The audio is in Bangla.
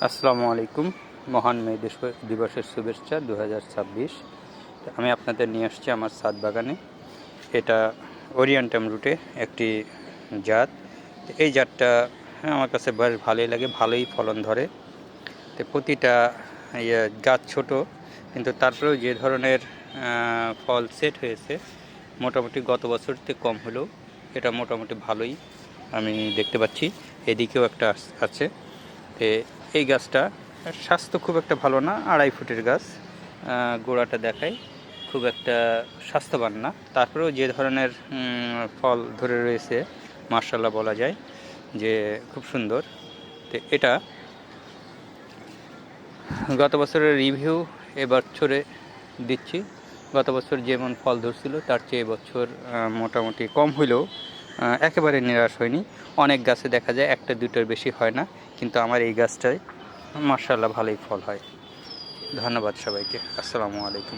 আসসালামু আলাইকুম। মহান মে দিবসের শুভেচ্ছা 2026। আমি আপনাদের নিয়ে আসছি আমার ছাদ বাগানে। এটা ওরিয়েন্টাম রুটে একটি জাত। এই জাতটা আমার কাছে বেশ ভালোই লাগে, ভালোই ফলন ধরে। তো প্রতিটা গাছ ছোট, কিন্তু তারপরেও যে ধরনের ফল সেট হয়েছে মোটামুটি গত বছরতে কম হলেও এটা মোটামুটি ভালোই আমি দেখতে পাচ্ছি। এদিকেও একটা আছে। এই গাছটা স্বাস্থ্য খুব একটা ভালো না, 2.5 ফুটের গাছ। গোড়াটা দেখায় খুব একটা স্বাস্থ্যবান না, তারপরেও যে ধরনের ফল ধরে রয়েছে মাশাআল্লাহ বলা যায় যে খুব সুন্দর। তো এটা গত বছরের রিভিউ এবছরে দিচ্ছি। গত বছর যেমন ফল ধরছিল তার চেয়ে এবছর মোটামুটি কম হলেও একেবারে নিরাশ হয়নি। অনেক গাছে দেখা যায় একটা দুটোর বেশি হয় না, কিন্তু আমার এই গাছটায় মাশাআল্লাহ ভালোই ফল হয়। ধন্যবাদ সবাইকে। আসসালামু আলাইকুম।